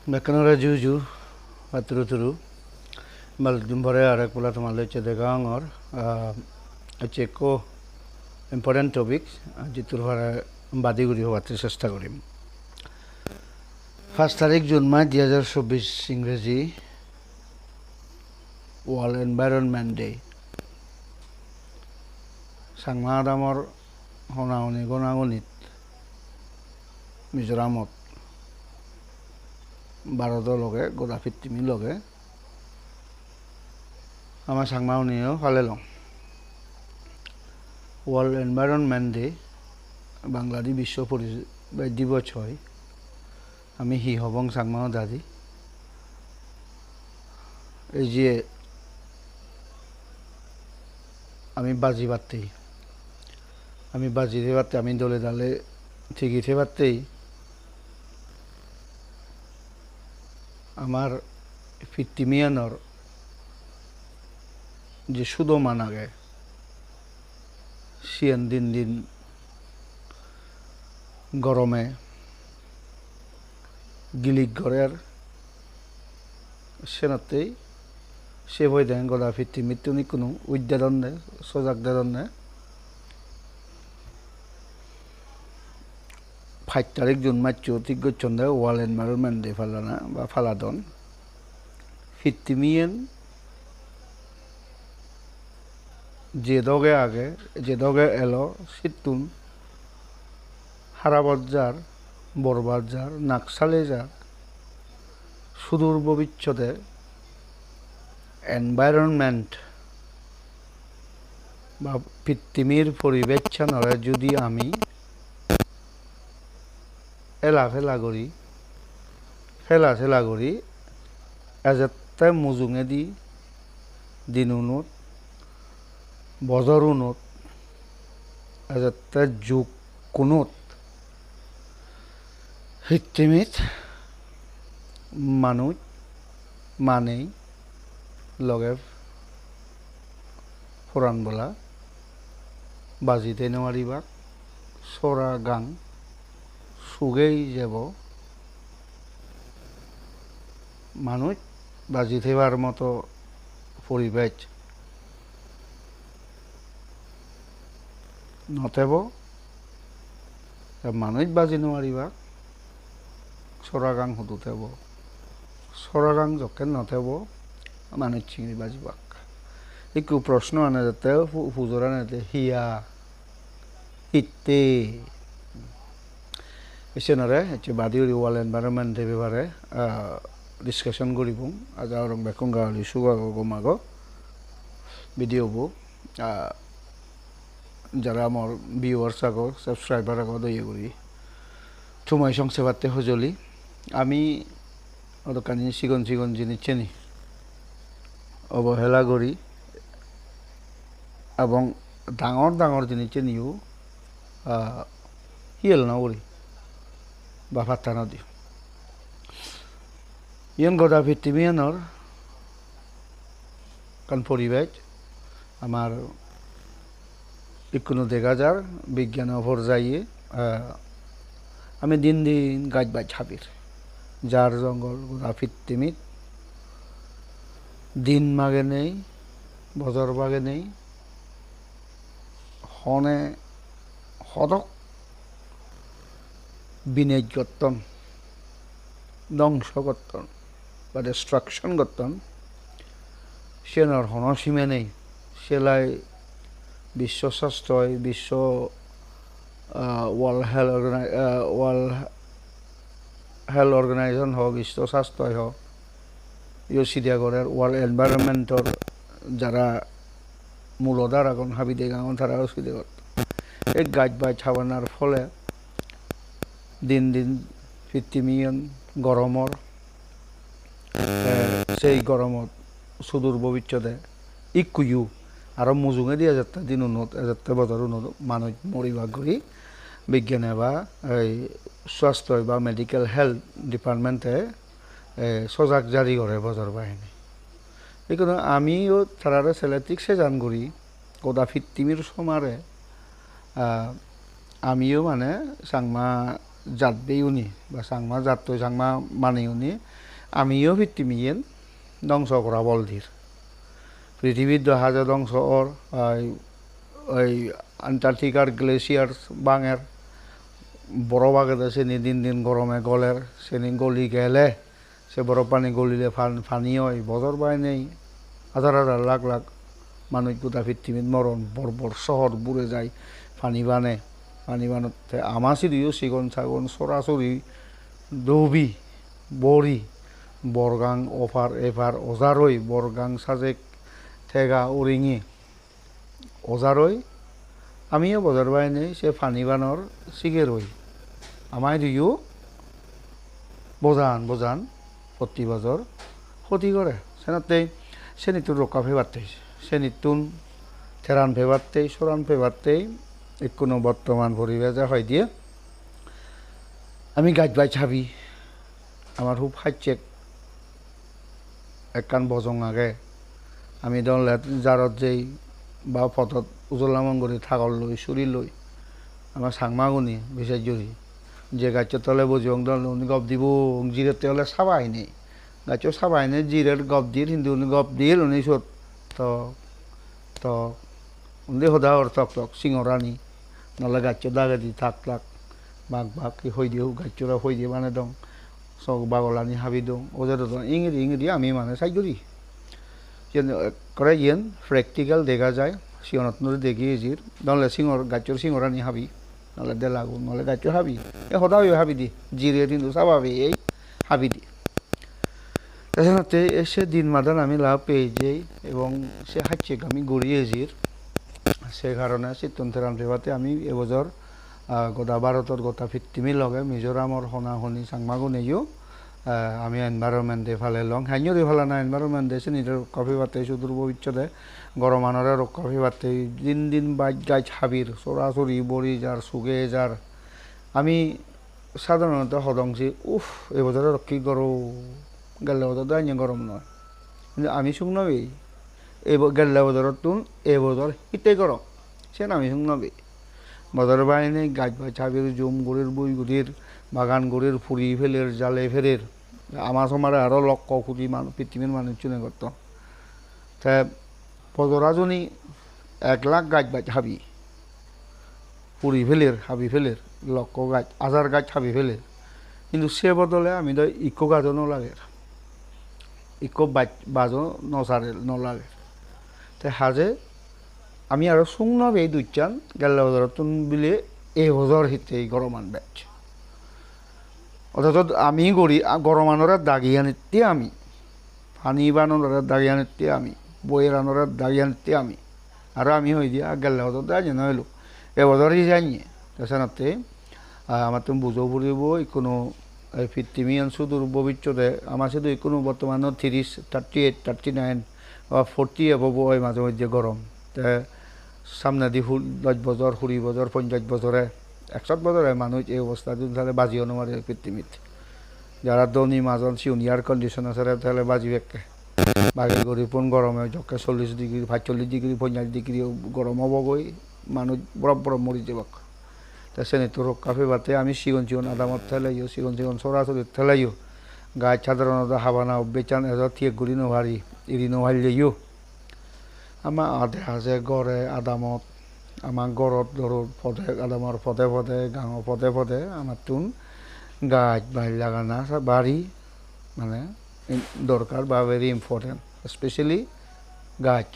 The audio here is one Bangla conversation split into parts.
Mekanora juju aturu mal dumbore arak pula tomale cedegangor ceko important topics jitur hara badi guri hওয়াতে চেষ্টা করিম 1 তারিখ জুন মাস 2024 ইংরেজি ওয়ার্ল্ড এনভায়রনমেন্ট ডে সাংমা আদামর হনাউনি গনাগনিত মিজোরামত ভারতৰ লগে গোদা ফিত্তিমি লগে আমাৰ সাংমাউনিও ফালে long world environment day Bangladesh বিশ্ব পরিবেশ দিবস হয় আমি হি হবং সাংমাও দাদি এই যে আমি বাজি বাতেই আমি বাজি দেবাতে আমি দলে দলে ঠিকই থেবাতেই আমার ফিত্তিমিয়ানর যে সুদো মানাগে সিয়ান দিন দিন গরমে গিলিক ঘরের সেনাতেই সে বই দেন গলা ফিত্তিমিত কোনো উদ্যাদনে সজাগ দাদনে 5 তারিখ জুন মাস 34 চন্দ্র ওয়ার্ল্ড এনভায়রনমেন্ট ডে ফালানা বা ফালাদন ফিত্তিমিয়ান যে দগে এলো সিতুন হারাবজ্জার বরবাজার নাকসালেজার সুদূর ভবিষ্যতে এনভায়রনমেন্ট বা পৃথিবীর পরিবেশনরে যদি আমি ফেলা করি এজেতে মুজুঙে দি দিনুনত বজরুনত এজেতে যুগ কোনত পৃথিবীত মানুষ মানেই লগে ফোরান বলা বাজিতে নেওয়ারিবাক সরা গাং সুগেই যাব মানুষ বাজি থেবার মতো পরিবেশ নথেব মানুষ বাজি নেওয়ারিবাক সরাগাং হুতুতেব সরাগাং যকেন নথেব মানুষ চিংড়ি বাজিবাক একটু প্রশ্ন আনে যাতে হুজুর আনে হিয়া হিতে এসেনারে হচ্ছে বাদিউরি ওয়ার্ল্ড এনভায়রনমেন্ট ডে ব্যাপারে ডিসকাশন করিব আজ আরং বেকুং গালি সুগাগো গোমাগো ভিডিও বো যারা আমার ভিউয়ার্স আগো সাবস্ক্রাইবার আগো দইয়ে করি সময় সংসেবাতে হজলি আমি অতকানি সিগন জিনিস চেনি অবহেলা করি এবং ডাঙর জিনিস চেনিও হিয়েল না করি বা ফাত্তা না দিও ইয়ন গদা পৃথিবীয়ানর কারণ পরিবেশ আমার কোনো দেখা যার বিজ্ঞান অভর যাইয়ে আমি দিন গাছ বাজ হাবির যার জঙ্গল গোদা পৃথিবীত দিন মাগে নেই বজর বাগে নেই হনে হদক বিনেজ গত্তন ধ্বংস গত্তন বা ডিস্ট্রাকশন গত্তন সেনার হনসীমে নেই সেলাই বিশ্ব স্বাস্থ্য বিশ্ব ওয়ার্ল্ড হেলথ অর্গানাইজেশন হোক বিশ্ব স্বাস্থ্য হোক ইউসিডিয়াগরের ওয়ার্ল্ড এনভায়রনমেন্টর যারা মূলধার এখন হাবিদে গাঙন তারা ইউসিডিয়াগর এই গাছ বাজ ছাবানার ফলে দিন পৃথিবীয়ান গরমর সেই গরমত সুদূর ভবিষ্যতে ইকুইউ আরো মুজুঙে দিয়ে যাতে দিন উন্নত যাতে বছর উন্নত মানুষ মরিবাগ করি বিজ্ঞানে বা এই স্বাস্থ্য বা মেডিকেল হেলথ ডিপার্টমেন্টে সজাগ জারি করে বছর বাহিনী এই কোনো আমিও তারারে সেলেটিক সে জান করি গোদা ফিত্তিমির সমারে আমিও মানে সাংমা জাতবেই উনি বা সাংমা জাত সাংমা মানে উনি আমিও পৃথিবীয়েন ধ্বংস করা বলদির পৃথিবীর হাজার ধ্বংস ওর ওই আন্টার্কটিকার গ্লেশিয়ার বাঙের বড় বাগেতে সেনি দিন দিন গরমে গলের সেনি গলি গেলে সে বরফ পানি গলিলে ফানি হয় বছর বাই নেই হাজার হাজার লাখ লাখ মানুষ গোটা পৃথিবীত মরণ বড় বড় শহর বুড়ে যায় পানি বানতে আমার সিঁড়িও সিগন সাগন সরাসরি দৌবি বড়ি বরগাং অফার এফার অজারই বরগাং সাজেক থেগা উরিঙি অজারই আমিও বজার বাই নেই সে ফানি বানর সিগে রই আমায় দিও বোজান প্রতি বছর ক্ষতি করে সেনাতে সেনিতুন রক্ষা ফেবারতেই সেনিতুন থেরান ফেবারতেই সরান ফেবারতেই কোনো বর্তমান পরিবেশে হয় দিয়ে আমি গাছ বাই ছাবি আমার খুব হাইচেক একখান বজং আগে আমি দলে জারত যেই বা পথত উজলামন করে থাকল লই চুরি লই আমার সাংমাগুনি বিশেষ জরি যে গাছের তলে বজং দল উনি গপ দিব জিরের তেলে সাবাই নেই গাছও সাবাই নেই জিরের গপ দিয়ে কিন্তু উনি গপ দিয়ে উনি সত তো উনি সদা ওর তক সিংহরানি নহলে গাছও দাগে দি থাক বাঘ কি হই দিও গাছরা হই দিয়ে মানে দং সব বাগলানি হাবি দং ওদের ইংরেজি আমি মানে চাই করি করে ইয়েন প্র্যাকটিক্যাল দেখা যায় সিংহনত দেখি জির নহলে গাছর সিংহরানি হাবি নহলে দেলাগুন নহলে গাছর হাবি সদাই হাবি দি জিরে কিন্তু স্বাভাবিক এই হাবি দি তাছাড়াতে এসে দিন মাদান আমি লাভ পেয়ে যাই এবং সে হাঁটছে আমি গড়িয়ে জির সে কারণে চিত্তন্থেরাম সেবাতে আমি এবছর গোটা ভারতর গোটা পৃথিবী লগে মিজোরামর হনাহনি সাংমাগুনেও আমি এনভায়রনমেন্টে ফালে লং হাইনিও ফালা না এনভায়রনমেন্ট দেশে নিজের কফি বাতে সুদূর ভবিষ্যতে গরমানরে কফি বাতে দিন দিন বাইক গাছ হাবির সরাসরি বড়ি যার সুগে যার আমি সাধারণত হদংছি এবছরে কি গরম গেলে বছর দাঁড়িয়ে গরম নয় কিন্তু আমি শুকনবি গেলে বছরত তুন এবছর হিতে গরম সে আমি শুকনবি বছর বাইনে গাছ বাই ছাবির জুম গুড়ির বই গুড়ির বাগান গুড়ির ফুরি ফেলের জালে ফেরের আমার সময় আরও লক্ষ কোটি পৃথিবীর মানুষ চুনে করত তা বছরাজনী 1 লাখ গাছ বাই হাবি পুরি ফেলের হাবি ফেলের লক্ষ গাছ হাজার গাছ হাবি ফেলের কিন্তু সে বদলে আমি তো ইকো গাছও নলাগে ইকো বাজও নলাগে তাই হাজে আমি আরও শুকনো এই দুইচান গেলে বছরতুন বিলে এই বছর হিতে গরমান ব্যাচ অথচ আমি গড়ি গরমানোরা দাগিয়ে নিতে আমি পানি বানোরা দাগিয়ে নিতে আমি বইয়ের আনোরা দাগিয়ে নিতে আমি আর আমি হয়ে দিয়া গেলে বছর দাঁড়িয়ে নইলো এবছরই যাইনি তাছাড়াতে আমার তুমি বুঝো পড়ব কোনো পৃথিবী সুদূর ভবিষ্যতে আমার শুধু কোনো বর্তমান 30, 38, 39 বা 40 এভাবে ওই মাঝে মধ্যে গরম তা সামনে দি 10 বছর 20 বছর 50 বছরে 100 বছরে মানুষ এই অবস্থা তাহলে বাজিও নমারে পৃথিবীতে যারা ধনী মাজন সিউন এয়ার কন্ডিশন আছে তাহলে বাজি বেঁকে বাকি গরিবন গরমে যকে 40 ডিগ্রি 45 ডিগ্রি 50 ডিগ্রি গরম হব গই মানুষ বরফ মরি যাব তা সেনে তো রক্ষা পেবাতে আমি সিগন আদামত ঠেলাইও সিগন সরাসরি ঠেলাইও গাছ সাধারণত হাবানা বেচান এজা থিয়ে ঘুরি নোহারি ইরি নোহারিলেও আমার আধে হাজে গড়ে আদামত আমার গড়ত ধরো পদে আদামর পদে গাঁও পদে আমার তুন গাছ বাড়ি লাগানা বাড়ি মানে দরকার বা ভেরি ইম্পর্টেন্ট স্পেশালি গাছ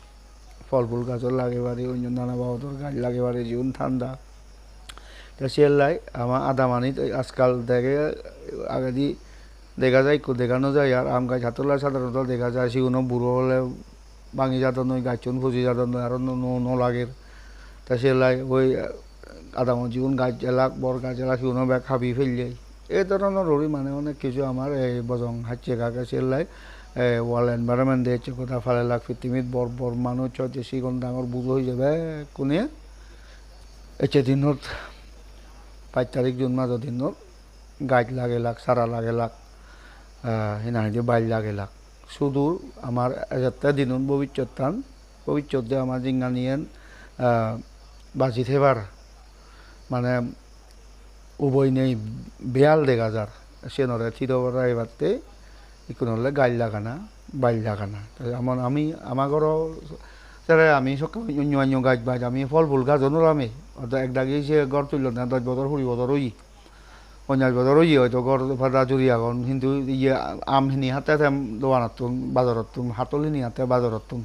ফল ফুল গাছও লাগে বাড়ি অন্য নানা বাবদর গাছ লাগে বাড়ি জীবন ঠান্ডা তা সেলাই আমার আদামানি আজকাল দেখে আগে দি দেখা যায় দেখানো যায় আর আম গাছ হাতলা সাধারণত দেখা যায় সেগুলো বুড়ো হলে ভাঙি যাতন নয় গাছন ফুজি যাতন নয় আরও লাগে তা সেলাই ওই আদামর জীবন গাছ এলাক বর গাছ এলাক সেগুলো ব্যাগ খাবি ফেল যায় এই ধরনের রড়ি মানে অনেক কিছু আমার এই বজং হাঁচছে কাকে সেলাই ওয়ার্ল্ড এনভায়রনমেন্ট দিয়েছে কথা ফালে লাগ পৃথিবীত বর মানুষ হচ্ছে সেগুলো ডাঙর বুঝো হয়ে যাবে কোনে এছে দিনত 5 তারিখ জুন মাস দিনত গাছ লাগে লাগ সারা লাগে লাগ হিনাহিদি বাইল লাগে লাগ সুদূর আমার একটা দিন ভবিষ্যতে আমার জিঙ্গা নিয়েন বাজি থেবার মানে উভয় নেই বেয়াল দেখা যার সে নরে চিরবরা এবারতে ইকুন হলে গাইল লাগানা বাইল লাগানা এমন আমি আমার ঘরও তারা আমি সকাল অন্য অন্য গাছ বাজ আমি ফল ফুল গাছ আমি এক দাগে সে ঘর তুলল না 10 বছর 20 বছর ওই 50 বছর ওই হয়তো ঘর ফাটা চুরি এখন কিন্তু ইয়ে আমখিনি হাতে দোকানত বাজারত হাতলিনি হাতে বাজারত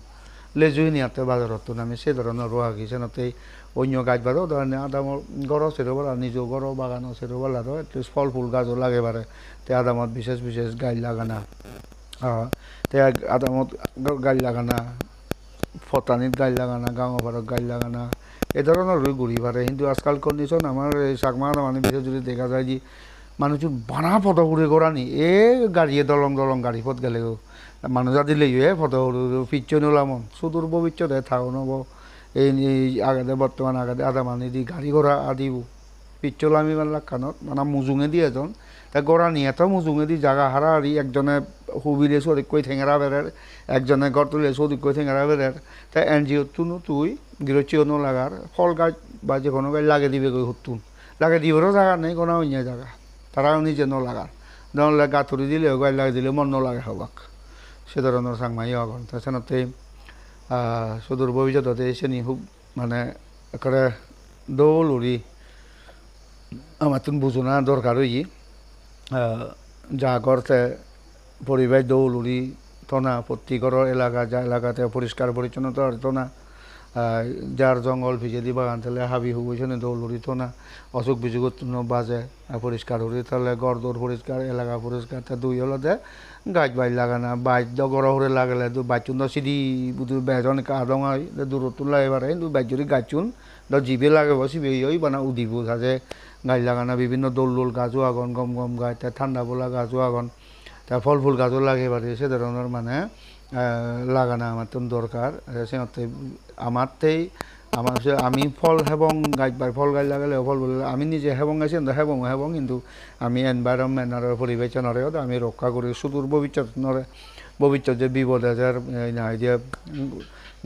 লেজুহিনি হাতে বাজারত আমি সে ধরনের রোয়া গেছে নাতে অন্য গাছ বাজাও ধরেন আদামর গড় সেরোবার নিজেও গড় বাগানও সেরোবার আরও এটলিস্ট ফল ফুল গাছও লাগে পারে তে আদামত বিশেষ বিশেষ গাছ লাগানা তে আদামত গাছ লাগানা ফতানিত গাছ লাগানা গাঁও ভাড়াত গাছ লাগানা এ ধরনের ঘুরি পারে কিন্তু আজকাল কন্ডিশন আমার এই চাকমা মানে বিশেষ যদি দেখা যায় যে মানুষ বানা ফটো ঘুরে করানি এ গাড়িয়ে দলং দলং গাড়ি পথ গেলেও মানুষ দিলে ফটো পিচ্ছন ওলামন সুদূর ভবিষ্যতে থাও নব এই আগাদে বর্তমান আগাদে আদা মানে দি গাড়ি ঘোড়া আদিব পিচ্ছল আমি মানে কানত মানে মুজুঙে দিয়ে এজন তা গড়া নিয়ে তো মুজুঙে দি জায়গা হারা হারি একজনে হুবিলে সদিক কই ঠেঙেরা বেড়ের একজনে ঘর তুলে সদিক কই ঠেঙেরা বেড়ের তাই এনজিও তুনু তুই গিরচিও লাগার ফল গাছ বা যে কোনো গাছ লাগে দিবে কই হুতুন লাগে দিবেরও জায়গা নেই কোনো অন্য জায়গা তারাও নিজে ন লাগার নহলে গাঁথুরি দিলে গাছ লাগে দিলে মন ন লাগে হবাক সে ধরনের সাংমাই হন তাছাড়াতে সুদূর ভবিষ্যতে এসে খুব মানে একেবারে দৌল উড়ি আমার তুমি বুঝো না দরকার হই যা করতে পরিবেশ দৌল উড়ি তো না প্রত্যেকের এলাকা যা এলাকাতে পরিষ্কার পরিচ্ছন্নতা তো না যার জঙ্গল ভিজে দি বাগান তাহলে হাবি হুবইছে দৌল উড়ি তো না অসুখ বিসুখ বাজে পরিষ্কার উড়ি তাহলে গড় দৌড় পরিষ্কার এলাকা পরিষ্কার তা দুই হলো দে গাছ বাই লাগানা বাইক গড় হরে লাগালে দু বাইচুন সিঁড়ি বুধু বেজন আদং হয় দূরত্ব লাগে পারে কিন্তু বাইক যদি গাছুন জিবে লাগে সিবে ওই বানা উদিব সাজে গাছ লাগানা বিভিন্ন দোল দোল গাছও আগন গম গম গাছ তা ঠান্ডা বলা গাছও আগন তা ফল ফুল গাছও লাগে পারে সে ধরনের মানে লাগানা আমার তো দরকার সে আমারতেই আমার আমি ফল হেবং গাছ বাই ফল গাছ লাগালে ফল বলে আমি নিজে হেবং গাছি হেবং হেবং কিন্তু আমি এনভায়রনমেন্ট পরিবেশনরেও আমি রক্ষা করি সুদূর ভবিষ্যৎ যে বিপদ আছে যে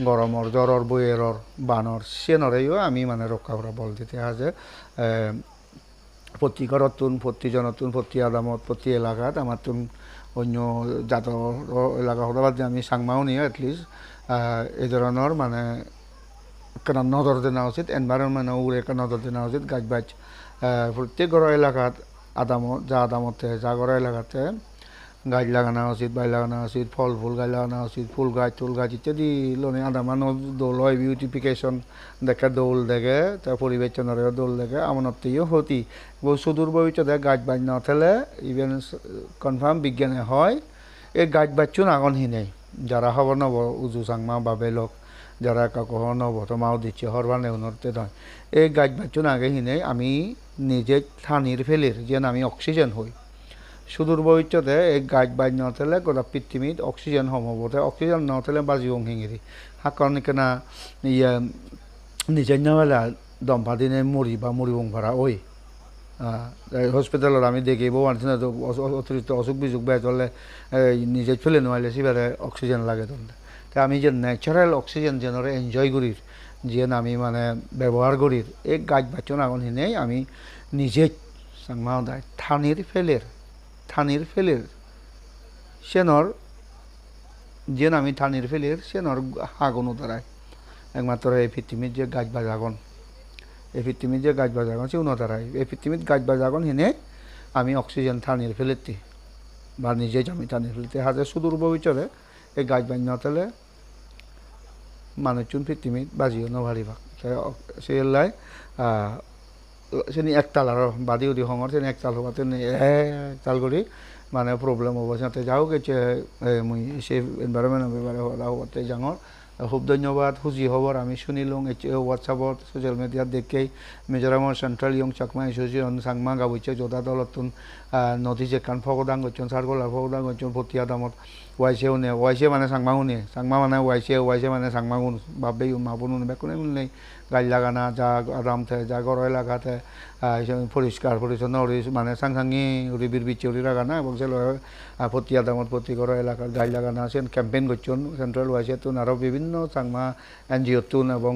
গরমর জ্বরর বইয়েরর বানর সে নরেও আমি মানে রক্ষা করা বল দিতে আছে প্রতি ঘরতুন প্রতি জনতুন প্রতি আদামত প্রতি এলাকাত আমার তুন অন্য জাতর এলাকা হতে পারে আমি সাংমাও নিয়ে এটলিস্ট এই ধরনের মানে একটা নজর দেওয়া উচিত এনভায়রনমেন্ট উপরে একটা নজর দেওয়া উচিত গাছ বাছ প্রত্যেক ঘর এলাকাত আদামত যা আদামতে যা ঘর এলাকাতে গাছ লাগানো উচিত বাই লাগানো উচিত ফল ফুল গাছ লাগানো উচিত ফুল গাছ ইত্যাদি লোনে আদামান দোল হয় বিউটিফিকেশন দেখে দোল দেখে তার পরিবেশ চন্দ্রের দোল দেখে আমনতেও হতি সুদূর ভবিষ্যতে গাছ বাজ না থেলে ইভেন কনফার্ম বিজ্ঞানে হয় এই গাছ বাচ্চুন আগনহি নেই যারা হব নব উজু চাংমা বাবে লোক যারা কাকু নব তোমাও দিচ্ছে হরবার নেউনতে নয় এই গাছ বাচ্চুন আগে হিনে আমি নিজে থানির ফেলের যেন আমি অক্সিজেন হই সুদূর ভবিষ্যতে এই গাছ বাজ না থেলে গোটা পৃথিবীত অক্সিজেন সম্ভবতে অক্সিজেন না থেলে বাজিবং হিঙিরি হাকন কেনা ইয়ে নিজে নেওয়ালা দম্পা দিনে মরি বা মরিবং ভাড়া ওই হসপিটালত আমি দেখিব অতিরিক্ত অসুখ বিসুখ বেয়া চলে নিজে ফেলে নোয়াইলে সিবারে অক্সিজেন লাগে তখন তাই আমি যে ন্যাচারাল অক্সিজেন যেনরে এনজয় করির যেন আমি মানে ব্যবহার করির এই গাছ বাচ্চন আগন হিনেই আমি নিজে সাংমাও দেয় থানির ফেলের সেনর যেন আমি থানির ফেলের সেনর আগুনও দাঁড়ায় একমাত্র এই পৃথিবীর যে গাছ বাজ আগুন এই পৃথিবীর যে গাছ বাজ আগুন সে উনতারায় এই পৃথিবীর গাছ বাজ আগুন হিনে আমি অক্সিজেন থানির ফেলেতি বা নিজে আমি থানির ফেলতে হাজার সুদূর ভবিষ্যতে এই গাছ বাজ না তাহলে মানুষজন পৃথিবীত বাজিও নভারিবা সে লাই সেনি একতাল আর বাদি উদি সময় সেনি একতাল হবাতে একতাল কৰি মানে প্রবলেম হব সিহঁতে যাও গেছে মুই সে এনভায়রনমেন্ট ব্যাপারে হওয়াতে ডাঙর খুব ধন্যবাদ খুশি খবর আমি শুনিলুং হোয়াটসঅ্যাপত সোশ্যাল মিডিয়াত দেখেই মিজোরামৰ সেন্ট্রাল ইয়ং চাকমা এসোসিয়েশন চাংমা গাবইছে জোদা দলতুন নদী একান ফকদাং গচ্ছন সারগোলার ফকদাং গচ্ছন ভর্তি আদামত ওয়াইসেও নে ওয়াইসে মানে চাংমা শুনে চাংমা মানে ওয়াইসে মানে চাংমা গুণ বাবেই মাপুন বেকুনে নেই গাছ লাগানা যা আরাম থাকে যা গড় এলাকাতে পরিষ্কার পরিচ্ছন্ন মানে সাংসাঙ্গি উড়িবির বিচ্ছে উড়ি লাগানা এবং সে প্রতি আদামত প্রতি গড় এলাকার গাছ লাগানা সে ক্যাম্পেইন করছেন সেন্ট্রাল ওয়াইসে তুন আরও বিভিন্ন চাংমা এনজিও তুন এবং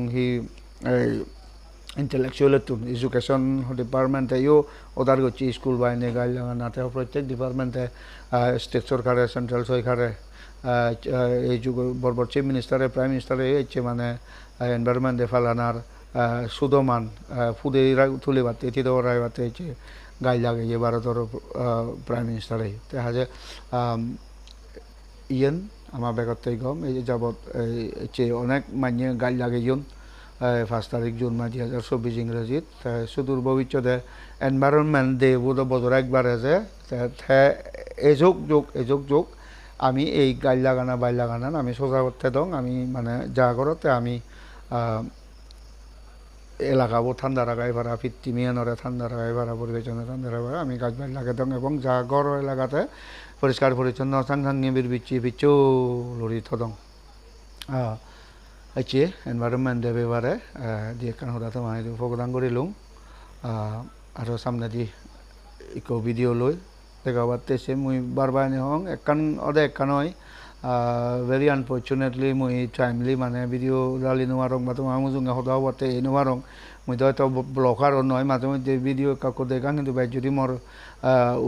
ইন্টেলেকচুৱেল এডুকেশ্যন ডিপাৰ্টমেণ্টেও অৰ্ডাৰ কৰিছে স্কুল বাহিনী গাড়ী লাগানা তেওঁ প্ৰত্যেক ডিপাৰ্টমেণ্টে ষ্টেট চৰকাৰে চেণ্ট্ৰেল চৰকাৰে এই যুগ বৰবৰ চিফ মিনিষ্টাৰে প্ৰাইম মিনিষ্টাৰে হচ্ছে মানে এনভায়রনমেন্টে ফালানার সুদমান ফুদে তুলে বাতে তিদরাই বাতে হচ্ছে গাই লাগে যে ভারতের প্রাইম মিনিস্টারে দেখা যায় ইয়েন আমার বেগত গম এই যাবত হচ্ছে অনেক মাইনে গাই লাগে ইয়ন 5 তারিখ জুন মাস 2024 ইংরেজিত সুদূর ভবিষ্যতে এনভায়রনমেন্ট ডে বোধ বছর একবার আছে এযোগ আমি এই গাই লাগানা বাই লাগানান আমি সোজা করতে দং আমি মানে যা করতে আমি এলাকাবো ঠান্ডা রাখাই ভাড়া ফিট্টিমিয়ানরে ঠান্ডা রাখাই ভাড়া পরিবেশনে ঠান্ডা রাখা আমি গাছ বাই লাগে দং এবং যা গড় এলাকাতে পরিষ্কার পরিচ্ছন্ন সাংসাঙ্গি বিরবিচ্ছি বিচ্ছু লড়ি থদং হচ্ছে এনভায়রনমেন্ট ডে ব্যাপারে দিয়ে কারণ হঠাৎ মানে প্রদান করিলুম আর সামনে দি ইকো ভিডিও লই দেখা পারতেছে মুই বারবার হং একান অদে একান হয় ভেরি আনফর্চুনেটলি মুই টাইমলি মানে ভিডিও ডালি নোয়ারং বা তোমার মুজুঙ্গা হদাও বাতে এই নোয়ারং মুই তো হয়তো ব্লগার নয় মাঝে মধ্যে ভিডিও কাকু দেখা কিন্তু ভাই যদি মোর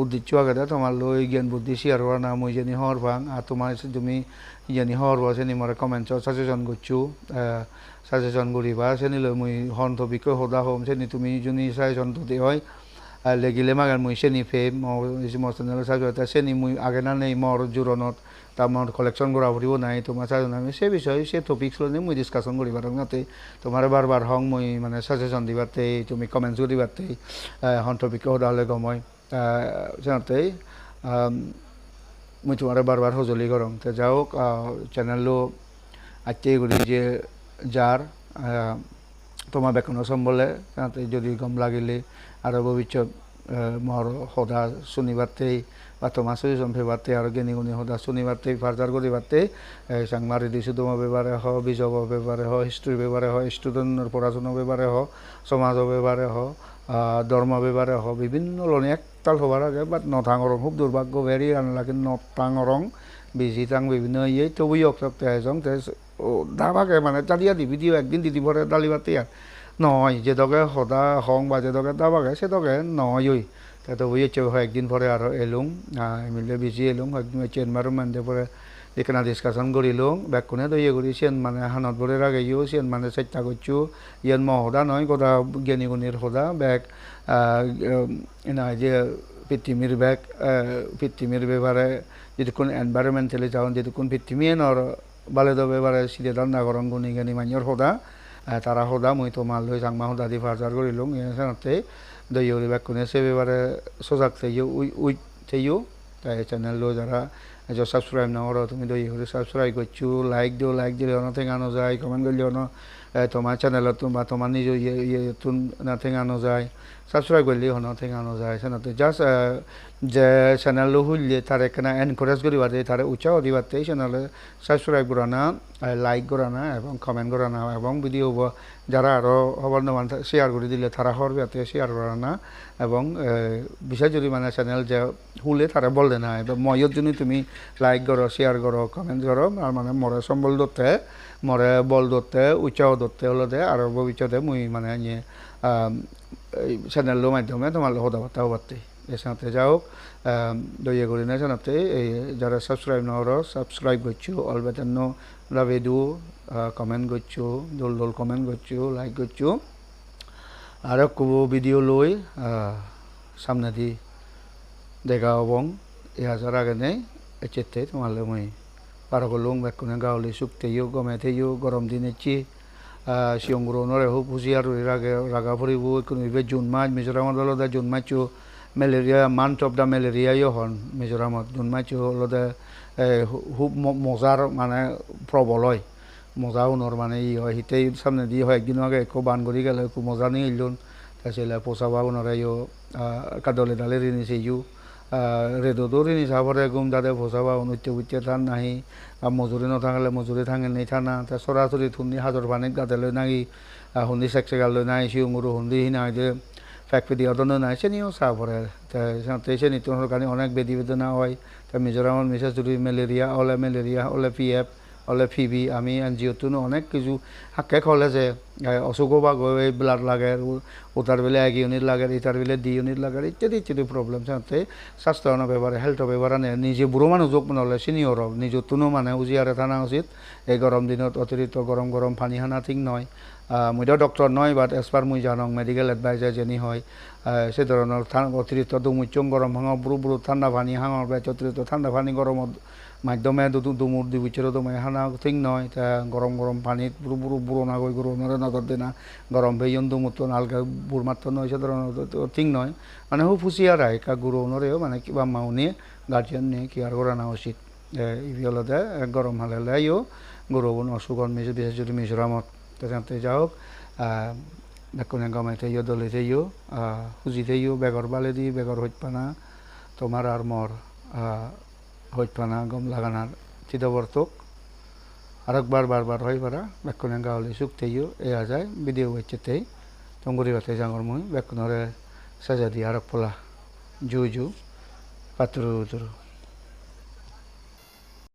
উদ্দেশ্য আগে তোমার লই জ্ঞান বুদ্ধি শেয়ার করা না মুই জানি হওয়ার ভাং আর তোমার তুমি জানি হওয়ার বা সেনি মোর কমেন্ট সাজেশন করছো সাজেশন করিবা সেনি লই মুই হন টপিক হদা হম সেনি তুমি যদি সাজেশন দিতে হয় লেগিলে মাগার মুই সেনি ফেম মোর চ্যানেল সাজতে সেনি মুই আগে না নেই মোর জোরনত তা মোর কালেকশন করা ফুরিব নাই তোমার সাজেশন আমি সে বিষয়ে সে টপিক্স লই মুই ডিসকাশন করিবার নাতে তোমার বারবার হং মুই মানে সাজেশন দিবাতে তুমি কমেন্টস করিবাতে হন টপিক হদা হলে গময় সেনাতেই মুই তোমার বারবার সজলি করং তো যাওক চ্যানেলও আজকে করি যে যার তোমার বেকন সম্বলে তাতে যদি গম লাগিলে আর ভবিষ্যৎ মর সদা শুনিবারতেই বা তোমার সজেশন ফেবারতে আর জ্ঞানী গুণী সদা শুনিবারতেই ফার্দার করিবারতে সাংমারি দিছো তোমার ব্যাপারে হ বিজব ব্যাপারে হ হিস্ট্রির ব্যাপারে হ স্টুডেন্টের পড়াশোনার ব্যাপারে হ সমাজের ব্যাপারে হ ধর্ম ব্যাপারে হ বিভিন্ন লনি একতাল হবার আগে বাট নথাঙরং খুব দুর্ভাগ্য ভেরি আনলাকি নথাঙরং বেশি তাং বিভিন্ন ইয়ে তবুই অক্সপ্তে আইসং দাবাকে মানে চালিয়া দি ভিডিও একদিন দিদি ভরে ডালিবাতে আর নয় যে দকে সদা হং বা যে দকে দাবাকে সে দকে নয় তো ওই হচ্ছে একদিন পরে আর এলুম মিলে বেশি এলুম একদিন হচ্ছে এনভায়রনমেন্টে পরে এখানে ডিসকাশন করিলুম ব্যাকুনে তো ইয়ে করি সেন মানে হানত ভরে রাখাইও সেন মানে চেষ্টা করছো ইয়ান মহদা নয় কথা জ্ঞানী গুণীর সদা ব্যাগ না যে পৃথিবীর ব্যাগ পৃথিবীর ব্যাপারে যেটুকুন এনভায়রনমেন্টালি যাওন যেটুকুন পৃথিবীর বালেদ ব্যাপারে সিধে ধান্দা করং গুণী জ্ঞানী মানিয়র সদা তারা সদা মুই তোমার লই চাংমা সদা দি ফার্জার করিলুম এখানে দইয়রি ব্যাকুনে সে ব্যাপারে সজাগ থেইও উই থেইও তাই চ্যানেল লো যারা সাবস্ক্রাইব না করো তুমি দই করে সাবস্ক্রাইব করছো লাইক দিলে অন ঠেঙানো যায় কমেন্ট করলে অন তোমার চ্যানেলত বা তোমার নিজ ইয়ে না ঠেঙানো যায় সাবস্ক্রাইব করলে হন ঠেঙানো যায় সেনাতে জাস্ট যে চ্যানেল হুললে তার এখানে এনকারেজ করিবাতে তার উৎসাহ দিবাতে চ্যানেলে সাবস্ক্রাইব করা না লাইক করা না এবং কমেন্ট করা না এবং ভিডিও যারা আরও খবর নেওয়ান শেয়ার করে দিলে তারা হরবাতে শেয়ার করা না এবং বিশেষ যদি মানে চ্যানেল যে হুলে তারা বললে না এবং ময়র জন্য তুমি লাইক করো শেয়ার করো কমেন্ট করো আর মানে মরে সম্বল ধরতে মরে বল ধরতে উৎসাহ ধরতে হলো দে আর ভবিষ্যতে মুই মানে চ্যানেলের মাধ্যমে তোমার কথাবার্তা হবারতে এর সাথে যাও দইয়ে করি না জানাতে এই যারা সাবস্ক্রাইব না করো সাবস্ক্রাইব করছো অল বেতন লাভেদু কমেন্ট করছো দোল দোল কমেন্ট করছো লাইক করছো আর কব ভিডিও লই সামনে দি দেখা হবং এই হাজার আগে নেই চেতে তোমালে মই পার করলুম বেকুনে গাওলি শুকতেইও গমে থেইও গরম দিনে চি শিয়ংগুরনরে হোক হুঁশিয়ার রাগা ফুরিব কোনো জুন মাস মিজোরামত হলদে জুন মাসও মেলেরিয়া মান্থ অফ দ্য মেলেরিয়াও হন মিজোরামত জুন মাসও হলদে খুব মজাৰ মানে প্রবল হয় মজা উনর মানে ই হয় হিতেই সামনে দিয়ে হয় একদিন আগে একো বান করি গেলে খুব মজা নিয়ে এলুন তাছাড়া পোষাবা উনরে কাদলে ডালে রিনিছে ইউ রেদো রিনি সাবরে গুম দাদে পোষাবা উন্নতি উচ্চে থান নাহি মজুরি নথাকলে মজুরি থাঙে নেই থানা তা সরাসরি থুন্দি হাজর পানিত গাদেলৈ নাগি হুন্দি সেকসেগালৈ নাই শিউঙুরু হুন্দি হিনাই যে ফ্যাক্টরি অদনো নাই সে নিয়েও চাপ পড়ে সে নিত্যর কারণে অনেক বেদি বেদনা হয় তা মিজোরামত মিসেস যদি ম্যালেরিয়া হলে PF হলে ফিবি আমি এনজিও তুনো অনেক কিছু হাক্কে খলে যে অসুখ বা গই ব্লাড লাগে ওটার বেলে 1 ইউনিট লাগে এটার বেলে 2 ইউনিট লাগে ইত্যাদি ইত্যাদি প্রবলেম সাথে স্বাস্থ্য ব্যাপারে হেলথ ব্যাপারে নিজে বুড়ো মানুষ যোগ নহলে সিনিয়র নিজের তুনো মানে উজিয়ারে থানা উচিত এই গরম দিনত অতিরিক্ত গরম গরম পানি হানা ঠিক নয় মুইও ডক্টর নয় বাট এজ পার মুই জানং মেডিকেল এডভাইজার যেনি হয় সে ধরনের অতিরিক্ত দুমুচং গরম হাঙ বুড়ো বুড়ো ঠান্ডা পানি হাঙর বেচ অতিরিক্ত ঠান্ডা পানি গরমত মাধ্যমে দুমুর দি বিচের দমে হানা ঠিক নয় তা গরম গরম পানিত বুড়ো বুড়ো বুড়ো না গই গরমরে নজর দেনা গরম ভেয়ন দুমুত নালকা বুড় মাত্র নয় সে ধরনের ঠিক নয় মানে হু ফুসিয়ারা একা গুরু নরেও মানে কিবা মাউনি গার্জিয়ান নিয়ে কি আর করা না উচিত ইভিলতে গরম হালে লাইও গরু অসুখন বিশেষ যদি মিজোরামত তাতে যাওক বেকুনে গমাই থাইও দলে থাইও খুঁজি থাইও বেগর বালে দি বেগর হইত পানা তোমার আর মর হইত পানা গম লাগানার চিদবর্তক আরেকবার বারবার হয় পারা বেকুনে গাওয়ালে সুখ থাইও এয়া যায় ভিডিও হচ্ছে থাই তঙ্গুরি বাতে জাঙর মুই বেকুনরে সাজা দি আরেক পোলা জু পাতুরু উতুরু